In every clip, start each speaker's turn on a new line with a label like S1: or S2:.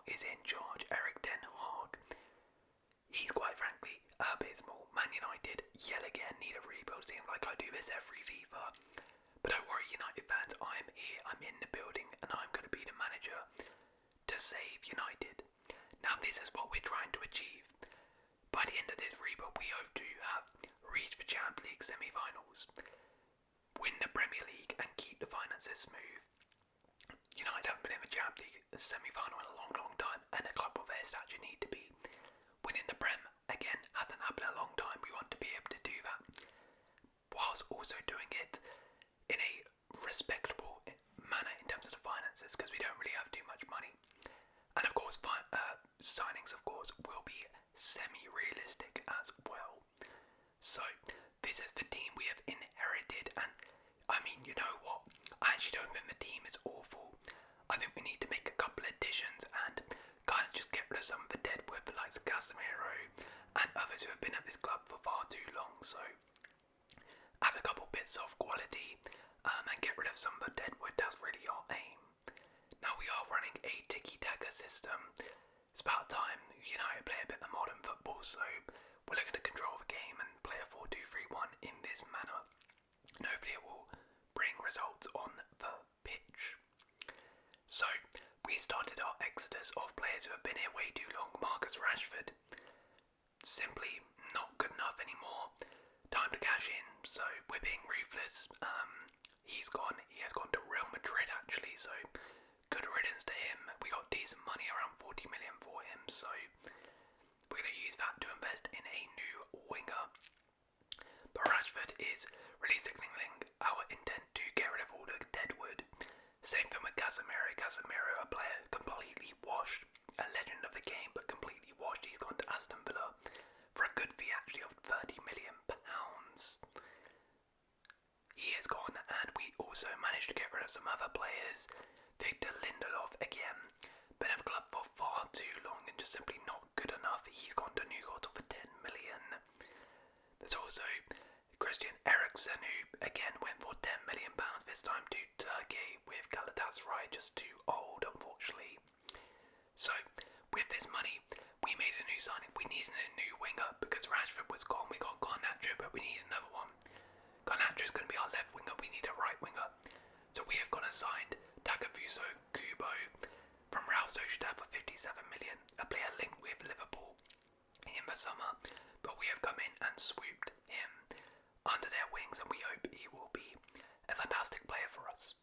S1: is in charge, Erik ten Hag. He's quite frankly abysmal. Man United, yet again, need a rebuild. Seems like I do this every FIFA. But don't worry, United fans, I'm here, I'm in the building, and I'm going to be the manager to save United. Now this is what we're trying to achieve. By the end of this rebuild, we hope to have reached the Champions League semi-finals, win the Premier League, and keep the finances smooth. United haven't been in the Champions League semi-final in a long, long time, and a club of their stature need to be. Winning the Prem, again, hasn't happened in a long time. We want to be able to do that, whilst also doing it in a respectable manner in terms of the finances, because we don't really have too much money. And of course, signings, of course, will be semi-realistic as well. So, this is the team we have inherited, and I mean, you know what? I actually don't think the team is awful. I think we need to make a couple additions and kind of just get rid of some of the dead wood, like Casemiro and others who have been at this club for far too long. So, add a couple bits of quality and get rid of some of the dead wood. That's really our aim. Now we are running a tiki-taka system. It's about time United play a bit of modern football, so we're looking to control the game and play a 4-2-3-1 in this manner. And hopefully it will bring results on the pitch. So, we started our exodus of players who have been here way too long. Marcus Rashford, simply not good enough anymore. Time to cash in, so we're being ruthless. He's gone. He has gone to Real Madrid actually, so good riddance to him. We got decent money, around 40 million for him, so we're going to use that to invest in a new winger. But Rashford is really signaling our intent to get rid of all the dead wood. Same thing with Casemiro. Casemiro, a player completely washed, a legend of the game, but completely washed. He's gone to Aston Villa for a good fee actually of £30 million. He is gone, and we also managed to get rid of some other players. Victor Lindelof, again, been at the club for far too long and just simply not good enough. He's gone to Newcastle for 10 million. There's also Christian Eriksen, who again went for £10 million this time to Turkey with Galatasaray, just too old, unfortunately. So, with this money, we made a new signing. We needed a new winger because Rashford was gone. We got Garnacho, but we need another one. Garnacho's going to be our left winger. We need a right winger. So we have gone and signed Takefuso Kubo from Real Sociedad for 57 million, a player linked with Liverpool in the summer, but we have come in and swooped him under their wings, and we hope he will be a fantastic player for us.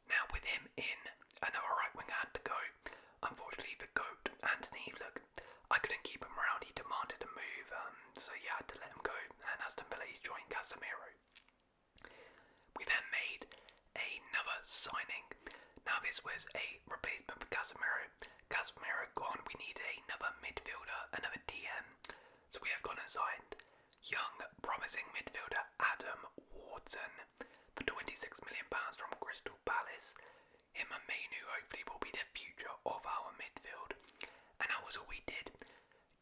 S1: Now with him in, another right winger had to go. Unfortunately, the GOAT, Anthony, look, I couldn't keep him around. He demanded a move, so yeah, I had to let him go, and Aston Villa, he's joined Casemiro. We then made another signing. Now this was a replacement for Casemiro. Casemiro gone, we needed another midfielder, another DM. So we have gone and signed young, promising midfielder Adam Wharton for £26 million from Crystal Palace. Him and Mainu hopefully will be the future of our midfield. And that was all we did.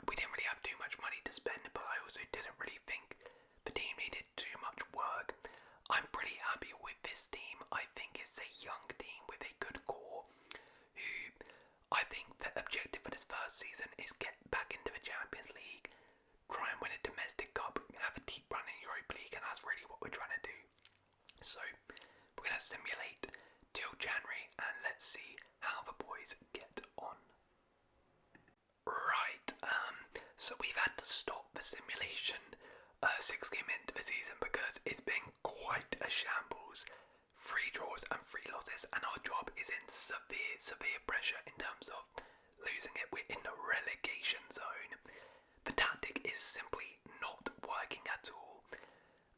S1: We didn't really have too much money to spend, but I also didn't really think the team needed too much work. I'm pretty happy with this team. I think it's a young team with a good core who I think the objective for this first season is get back into the Champions League, try and win a domestic cup, have a deep run in Europa League, and that's really what we're trying to do. So we're going to simulate till January and let's see how the boys get on. Right, so we've had to stop the simulation 6 game into the season because it's been quite a shambles. 3 draws and 3 losses, and our job is in severe pressure in terms of losing it. We're in the relegation zone. The tactic is simply not working at all,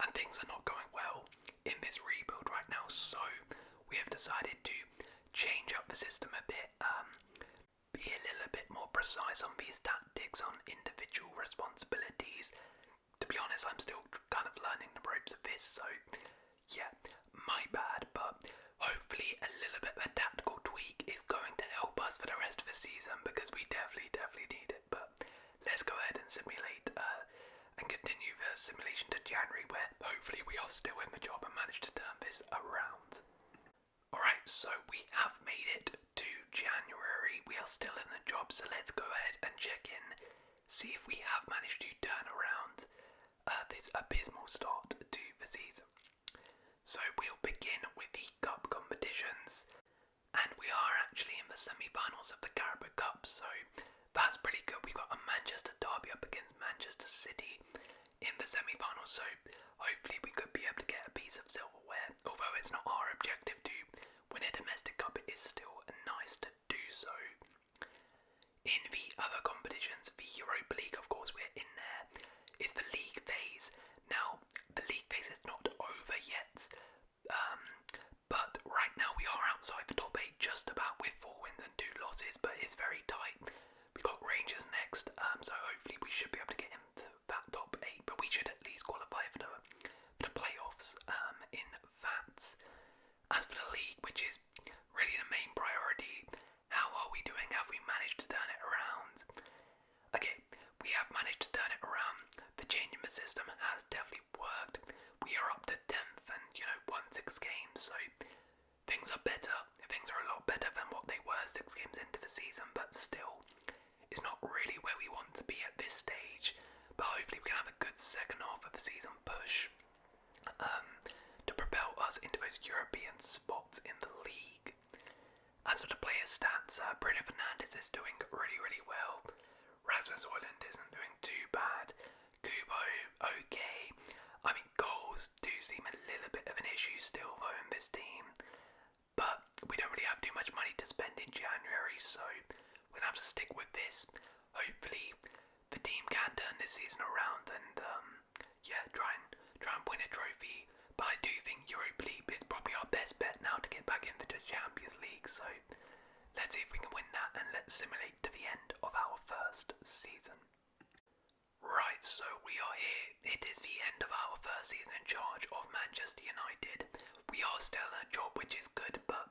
S1: and things are not going well in this rebuild right now, so we have decided to change up the system a bit, be a little bit more precise on these tactics, on individual responsibilities. To be honest, I'm still kind of learning the ropes of this, so yeah, my bad, but hopefully a little bit of a tactical tweak is going to help us for the rest of the season, because we definitely need it. But let's go ahead and simulate and continue the simulation to January, where hopefully we are still in the job and manage to turn this around. Alright, so we have made it to January. We are still in the see if we have managed to turn around this abysmal start to the season. So we'll begin with the cup competitions, and we are actually in the semi-finals of the Carabao Cup, so that's pretty good. We've got a Manchester derby up against Manchester City in the semi-finals, so hopefully we could be able to get a piece of silverware. Although it's not our objective to win a domestic cup, it is still nice to do so. In the other competitions, the Europa League, of course, we're in there, is the league phase. Now, the league phase is not over yet, but right now we are outside the top 8 just about with 4 wins and 2 losses, but it's very tight. We've got Rangers next, so hopefully we should be able to get into that top 8, but we should at least qualify for the playoffs in that. As for the league, which is really the main priority, how are we doing? Have we managed to turn it around? Okay, we have managed to turn it around. The change in the system has definitely worked. We are up to 10th and, won 6 games, so things are better. Things are a lot better than what they were 6 games into the season, but still, it's not really where we want to be at this stage. But hopefully we can have a good second half of the season push to propel us into those European spots in the league. As for the player stats, Bruno Fernandes is doing really, really well. Rasmus Højlund isn't doing too bad. Kubo, okay. I mean, goals do seem a little bit of an issue still though in this team. But we don't really have too much money to spend in January, so we're going to have to stick with this. Hopefully the team can turn this season around and try and win a trophy. But I do think Europa League is probably our best bet now to get back into the Champions League, so let's see if we can win that and let's simulate to the end of our first season. Right, so we are here. It is the end of our first season in charge of Manchester United. We are still in a job, which is good, but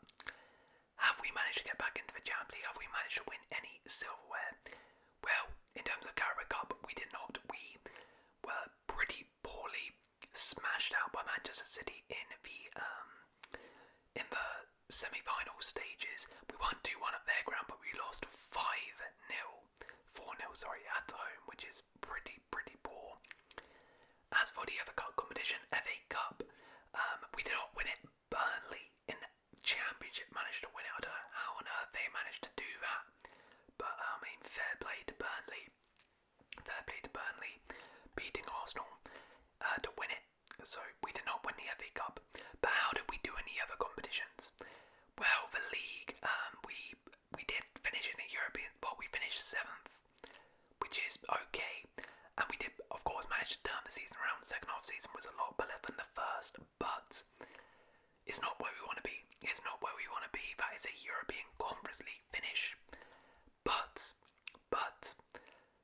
S1: have we managed to get back into the Champions League? Have we managed to win any silverware? Well, in terms of Carabao Cup, we did not. We were pretty poorly smashed out by Manchester City in the semi-final stages. We won 2-1 at their ground, but we lost 4-0, at home, which is pretty poor. As for the other cup competition, FA Cup, we did not win it. Burnley in the Championship managed to win it. I don't know how on earth they managed to do that, but fair play to Burnley. Beating Arsenal to win it. So we did not win the FA Cup. But how did we do in the other competitions? Well, the league, we did finish in the European. Well, we finished 7th, which is okay. And we did, of course, manage to turn the season around. The second half season was a lot better than the first, but it's not where we want to be. That is a European Conference League finish. But,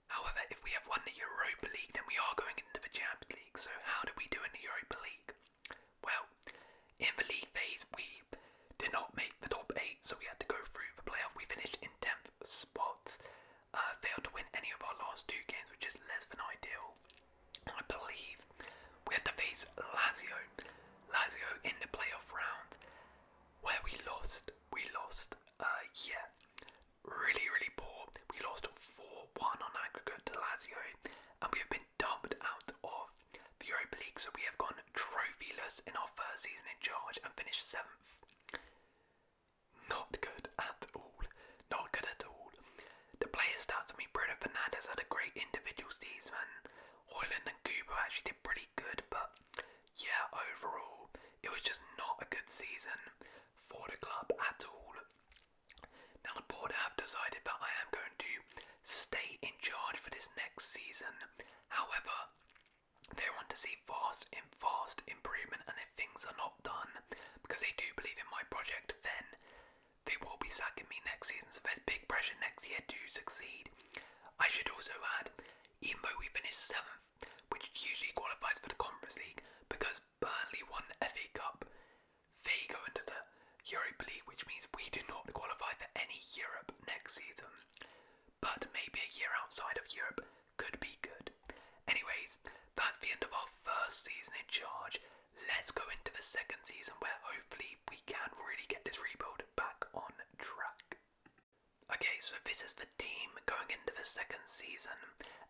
S1: however, if we have won the Europa League, then we are going into the Champions League. So how did we do in the Europa League? Well, in the league phase, we did not make the top 8, so we had to go through the playoff. We finished in 10th spot. Failed to win any of our last 2 games, which is less than ideal. I believe we had to face Lazio in the playoff round, where we lost. Really poor. We lost 4-1 on aggregate to Lazio, and we have been dumped out of the Europa League, so we have gone trophyless in our first season in charge and finished 7th. Not good at all. The player stats, Bruno Fernandes had a great individual season. Højlund and Kubo actually did pretty good, but yeah, overall, it was just not a good season for the club at all. Now the board have decided that I am going to stay in charge for this next season. However, they want to see fast improvement, and if things are not done, because they do believe in my project, then they will be sacking me next season. So there's big pressure next year to succeed. I should also add, even though we finished 7th, which usually qualifies for the Conference League, because Burnley won the FA Cup, they go into the Europa League, which means we do not qualify for any Europe next season. But maybe a year outside of Europe could be good. Anyways, that's the end of our first season in charge. Let's go into the second season, where hopefully we can really get this rebuild back on track. Okay, so this is the team going into the second season,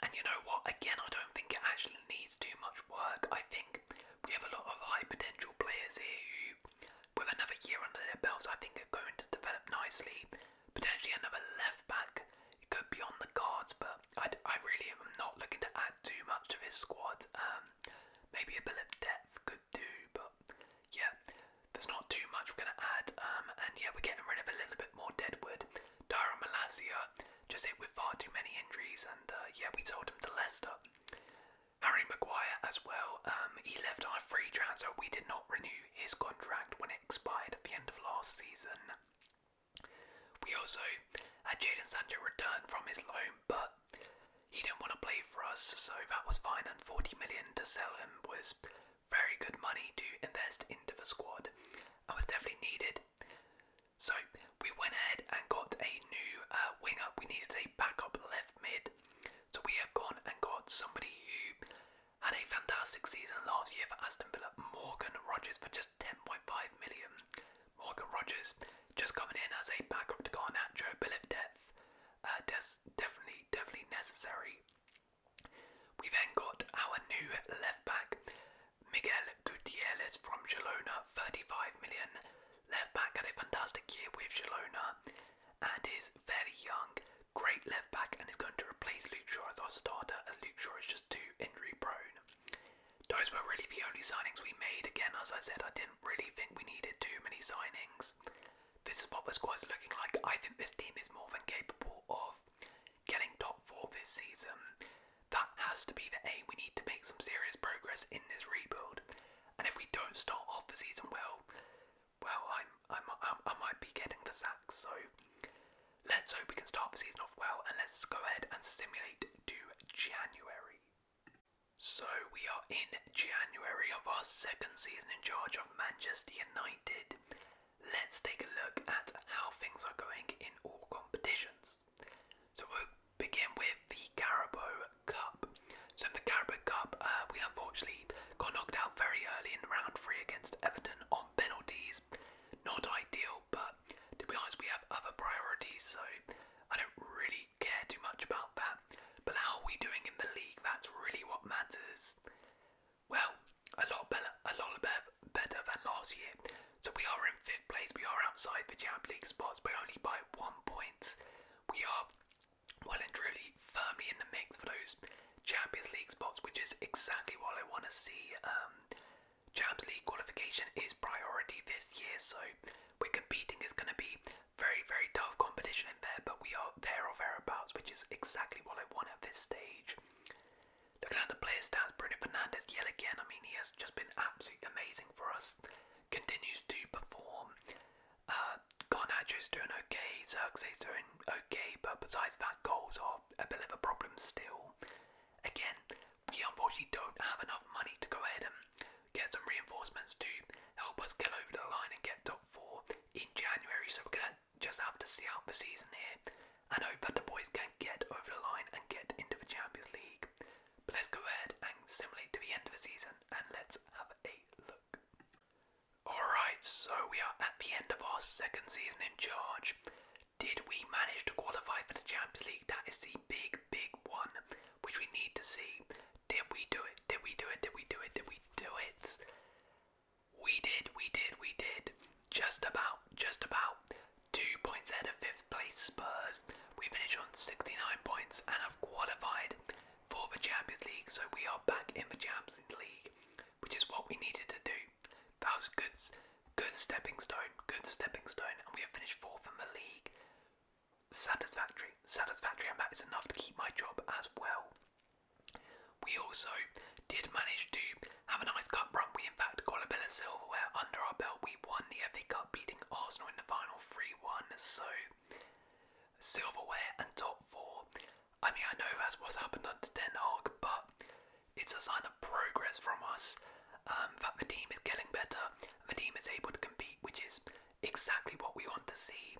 S1: and you know what, again, I don't think it actually needs too much work. I think we have a lot of high potential players here who, with another year under their belts, I think are going to develop nicely. Potentially another left back, it could be on the cards, but I really am not looking to add too much to this squad. Maybe a bit of depth could do, but yeah, there's not too much we're going to add, and yeah, we're getting rid of a little bit more deadwood. Tyron Malacia just hit with far too many injuries, and yeah, we sold him to Leicester. Harry Maguire as well, he left on a free transfer. We did not renew his contract when it expired at the end of last season. We also had Jadon Sancho return from his loan, but he didn't want to play for us, so that was fine, and 40 million to sell him was very good money to invest into the squad and was definitely needed. So we went ahead and got a new winger. We needed a backup left mid, so we have gone and got somebody who had a fantastic season last year for Aston Villa, Morgan Rogers, for just 10.5 million. Morgan Rogers just coming in as a backup to Garnacho, a bit of depth, definitely necessary. We then got our new left back, Miguel Gutierrez from Girona, 35 million. Left back had a fantastic year with Girona and is fairly young, great left back, and is going to replace Luke Shaw as our starter, as Luke Shaw is just too injury prone. Those were really the only signings we made. Again, as I said, I didn't really think we needed too many signings. This is what the squad's looking like. I think this team is more than capable of getting top 4 this season. That has to be the aim. We need to make some serious progress in this rebuild, and if we don't start off the season well, I might be getting the sack. So let's hope we can start the season off well, and let's go ahead and simulate to January. So we are in January of our second season in charge of Manchester United. Let's take a look at how things are going in all competitions. So we'll begin with the Carabao Cup. So in the Carabao Cup, we unfortunately got knocked out very early in round 3 against Everton on penalties. Not ideal, but to be honest, we have other priorities, so I don't really care too much about that. But how are we doing in the league? That's really what matters. Well, a lot better than last year. So we are in 5th place. We are outside the Champions League spots, but only by 1 point. We are well and truly firmly in the mix for those Champions League spots, which is exactly what I want to see. Champions League qualification is priority this year, so we're competing. Is going to be very tough competition in there, but we are there or thereabouts, which is exactly what I want at this stage. Looking at the player stats, Bruno Fernandes yet again. I mean, he has just been absolutely amazing for us. Continues to perform. Garnacho's doing okay. Xerxes doing okay, but besides that, goals are a bit of a problem still. Again, we unfortunately don't have enough money to go ahead and get some reinforcements to help us get over the line and get top 4 in January. So we're gonna just have to see out the season here and hope that the boys can get over the line and get into the Champions League. But let's go ahead and simulate to the end of the season, and let's have a look. Alright, so we are at the end of our second season in charge. Did we manage to qualify for the Champions League? That is the big one, which we need to see. Did we do it? Did we do it? Did we do it? Did we do it? We did. Just about. 2 points ahead of 5th place Spurs. We finished on 69 points and have qualified for the Champions League. So we are back in the Champions League, which is what we needed to do. That was good stepping stone, and we have finished 4th in the league. Satisfactory, and that is enough to keep my job as well. We also did manage to have a nice cup run. We in fact got a bit of silverware under our belt. We won the FA Cup, beating Arsenal in the final 3-1. So silverware and top 4. I mean, I know that's what's happened under Ten Hag, but it's a sign of progress from us. That the team is getting better, and the team is able to compete, which is exactly what we want to see.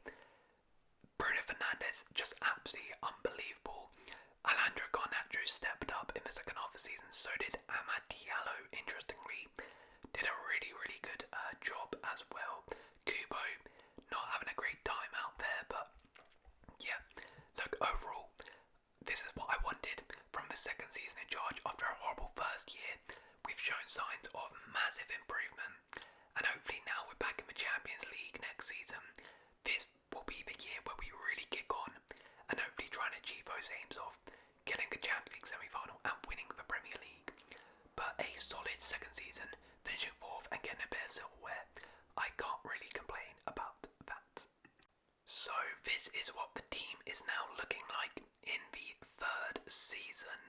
S1: Bruno Fernandes, just absolutely unbelievable. Alejandro Garnacho stepped up in the second half of the season, so did Amad Diallo, interestingly. Did a really good job as well. Kubo, not having a great time out there, but yeah, a solid second season, finishing 4th and getting a bit of silverware. I can't really complain about that. So this is what the team is now looking like in the 3rd season.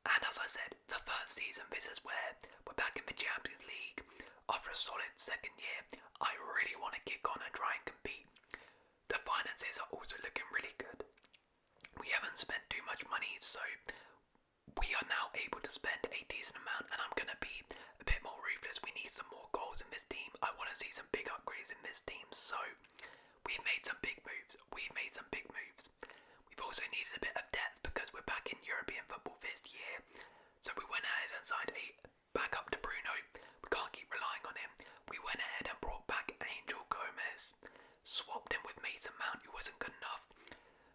S1: And as I said, the 3rd season, this is where we're back in the Champions League. After a solid second year, I really want to kick on and try and compete. The finances are also looking really good. We haven't spent too much money, so we are now able to spend a decent amount, and I'm going to be a bit more ruthless. We need some more goals in this team. I want to see some big upgrades in this team, so we've made some big moves. We've also needed a bit of depth because we're back in European football this year. So we went ahead and signed a backup to Bruno. We can't keep relying on him. We went ahead and brought back Angel Gomez. Swapped him with Mason Mount, who wasn't good enough.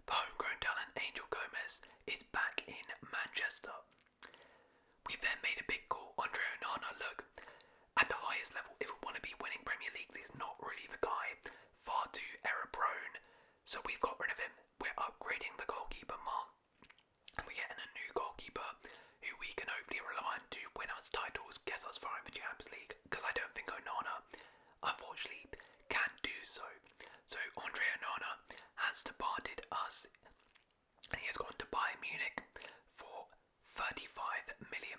S1: The homegrown talent Angel Gomez is back in Manchester. We then made a big call. Andre Onana, look, at the highest level, if we want to be winning Premier Leagues, he's not really the guy. Far too error prone. So we've got rid of him. We're upgrading the goalkeeper mark. And we're getting a new goalkeeper who we can hopefully rely on to win us titles, get us far in the Champions League. Because I don't think Onana, unfortunately, can do so. So Andre Onana has departed us. And he has gone to Bayern Munich for £35 million.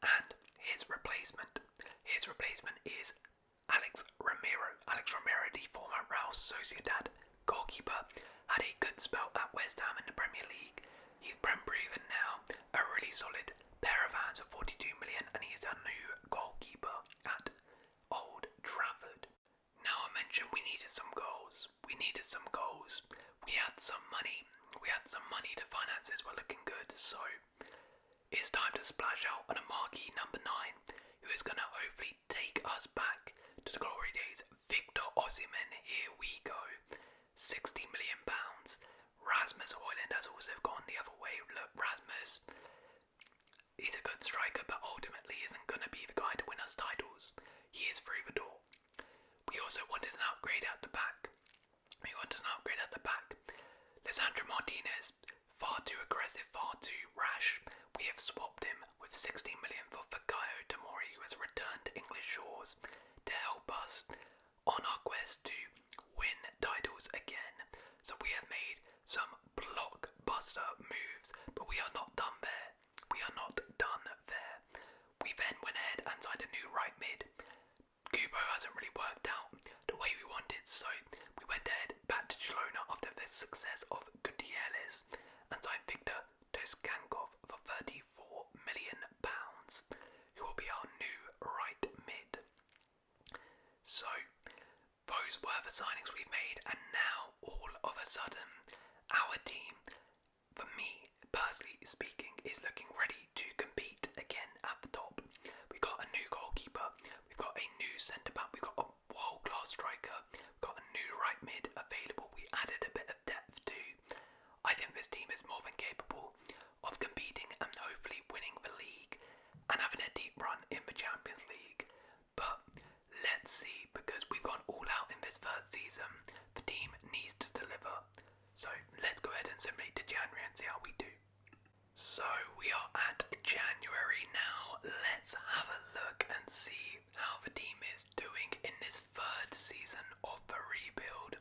S1: And his replacement is Alex Romero, the former Real Sociedad goalkeeper, had a good spell at West Ham in the Premier League. He's Prem proven now, a really solid pair of hands for 42 million, and he's our new goalkeeper at Old Trafford. Now I mentioned we needed some goals. We had some money. The finances were looking good, so it's time to splash out on a marquee number 9, who is going to hopefully take us back to the glory days. Victor Osimhen, here we go. £60 million. Rasmus Højlund has also gone the other way. Look, Rasmus, he's a good striker, but ultimately isn't going to be the guy to win us titles. He is through the door. We also wanted an upgrade at the back. Lisandro Martinez, far too aggressive, far too rash. We have swapped him with 16 million for Fikayo Tomori, who has returned to English shores to help us on our quest to win titles again. So we have made some blockbuster moves, but we are not done there. We then went ahead and signed a new right mid. Kubo hasn't really worked out the way we wanted, so we went ahead back to Girona after the success of Gutierrez and signed Victor Toskankov for £34 million, who will be our new right mid. So those were the signings we've made, and now all of a sudden our team, for me personally speaking, is looking ready to compete again at the top. We've got a new goalkeeper, we've got a new centre back, we've got a world-class striker, we've got a new right mid available. We added a bit of depth too. I think this team is more than capable of competing and hopefully winning the league and having a deep run in the Champions League. But let's see, because we've gone all out in this 3rd season. The team needs to deliver. So let's go ahead and simulate to January and see how we do. So we are at January now. Let's have a look and see how the team is doing in this 3rd season of the rebuild.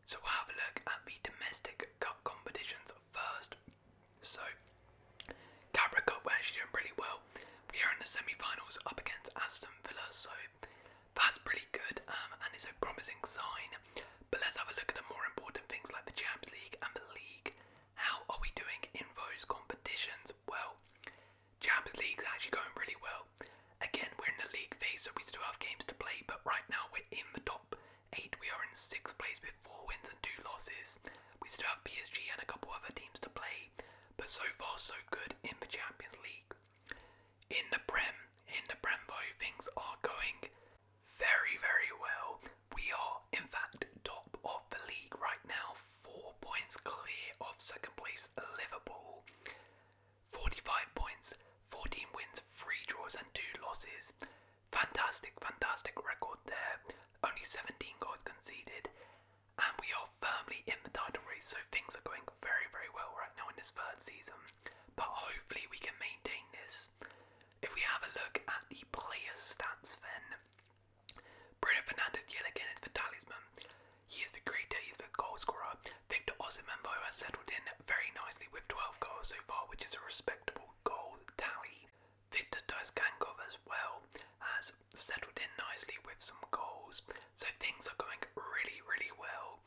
S1: So we'll have a look at the domestic cup competitions first. So Cabra Cup, we're actually doing pretty well. We are in the semi-finals up against Aston Villa, so that's pretty good and it's a promising sign. But let's have a look at the more important things like the Champions League and the league. How are we doing in those competitions? Well, Champions League's actually going really well. Again, we're in the league phase, so we still have games to play, but right now we're in the top 8. We are in 6th place with 4 wins and 2 losses. We still have PSG and a couple other teams to play, but so far so good in the Champions League. In the Prem though, things are going very, very well. We are, in fact, top of the league right now, 4 points clear of 2nd place Liverpool. 45 points, 14 wins, 3 draws and 2 losses. Fantastic record there. Only 17 goals conceded. And we are firmly in the title race, so things are going very, very well right now in this 3rd season. But hopefully we can maintain this player stats then. Bruno Fernandes yet again is the talisman. He is the creator, he is the goal scorer. Victor Osimhen has settled in very nicely with 12 goals so far, which is a respectable goal tally. Victor Daiskankov as well has settled in nicely with some goals, so things are going really, really well.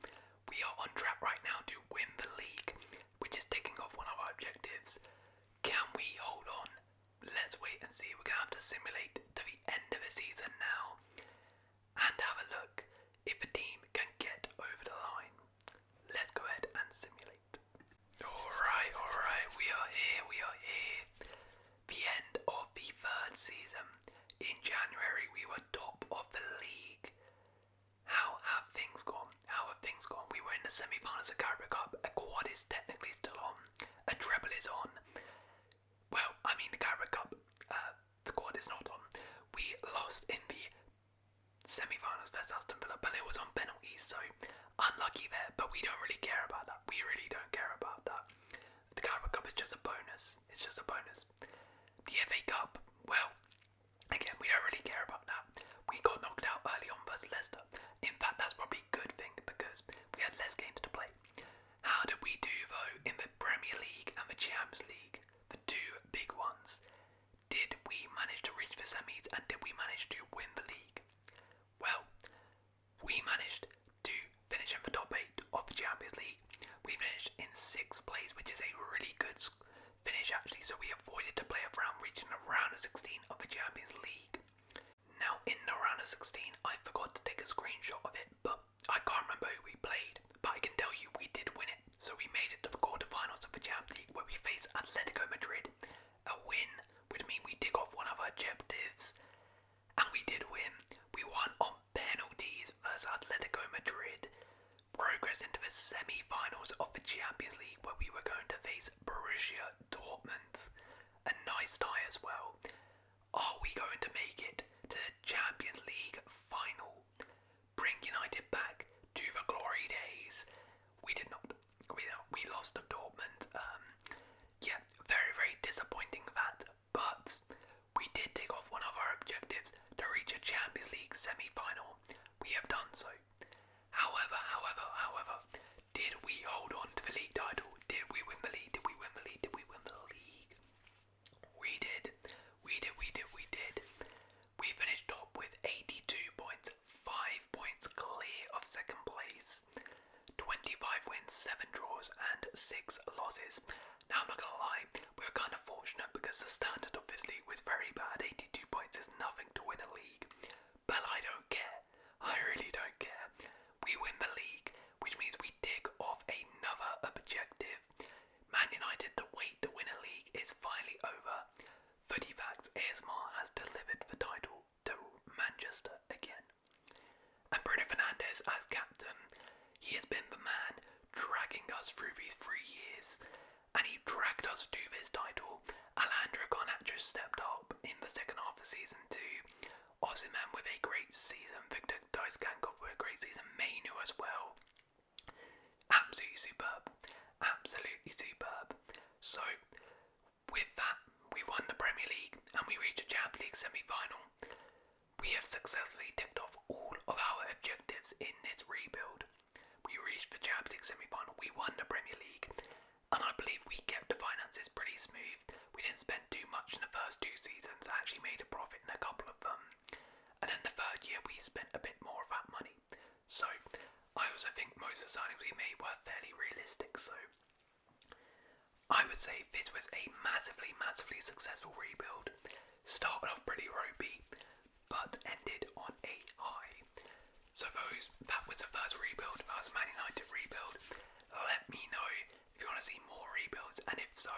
S1: We are on track right now to win the league, which is ticking off one of our objectives. Can we hold on? Let's wait and see. We're going to have to simulate to the end of the season now and have a look if a team can get over the line. Let's go ahead and simulate. Alright, we are here. The end of the third season. In January we were top of the league. How have things gone? We were in the semi-finals of Carabao Cup. A quad is technically still on. A treble is on. Well, I mean the Carabao Cup, the quad is not on. We lost in the semi-finals versus Aston Villa, but it was on penalties, so unlucky there, but we don't really care about that. We really don't care about that. The Carabao Cup is just a bonus. It's just a bonus. The FA Cup, well, again, we don't really care about that. We got knocked out early on versus Leicester. In fact, that's probably a good thing because we had less games to play. How did we do, though, in the Premier League and the Champions League? The two big ones. Did we manage to reach the semis and did we manage to win the league? Well, we managed to finish in the top 8 of the Champions League. We finished in 6th place, which is a really good finish actually, so we avoided the playoff round, reaching the round of 16 of the Champions League. Now in the round of 16, I forgot to take a screenshot of it, but I can't remember who we played, but I can tell you we did win it. So we made it to the quarterfinals of the Champions League where we faced Atletico Madrid. A win would mean we tick off one of our objectives, and we did win. We won on penalties versus Atletico Madrid. Progress into the semi-finals of the Champions League where we were going to face Borussia Dortmund. A nice tie as well. Are we going to make it to the Champions League final? Bring United back to the glory days? We did not. We lost to Dortmund. Yeah, very, very disappointing that. But we did tick off one of our objectives to reach a Champions League semi-final. We have done so. However, did we hold on to the league title? Did we win the league? We did. We finished top with 82 points, 5 points clear of second place. 25 wins, 7 draws and 6 losses. Now I'm not gonna lie, we were kind of fortunate because the standard of this league was very bad. 82 points is nothing to win a league. But I don't care. I really don't care. We win the league, which means we tick off another objective. Man United, the wait to win a league is finally over. 30 facts, ASMR has delivered the title to Manchester again. And Bruno Fernandes as captain, he has been the man dragging us through these 3 years, and he dragged us to this title. Alejandro Garnacho stepped up in the second half of season 2. Osimhen with a great season, Victor Daiskankov with a great season, Mainu as well. Absolutely superb. So, with that, we won the Premier League and we reached a Champions League semi-final. We have successfully ticked off all of our objectives in this rebuild. We reached the Champions League semi-final, we won the Premier League, and I believe we kept the finances pretty smooth. We didn't spend too much in the first 2 seasons, I actually made a profit in a couple of them. And then the third year we spent a bit more of that money. So, I also think most of the signings we made were fairly realistic, so I would say this was a massively successful rebuild. Started off pretty ropey, but ended on a high. So that was the first rebuild, that was Man United rebuild. Let me know if you want to see more rebuilds, and if so,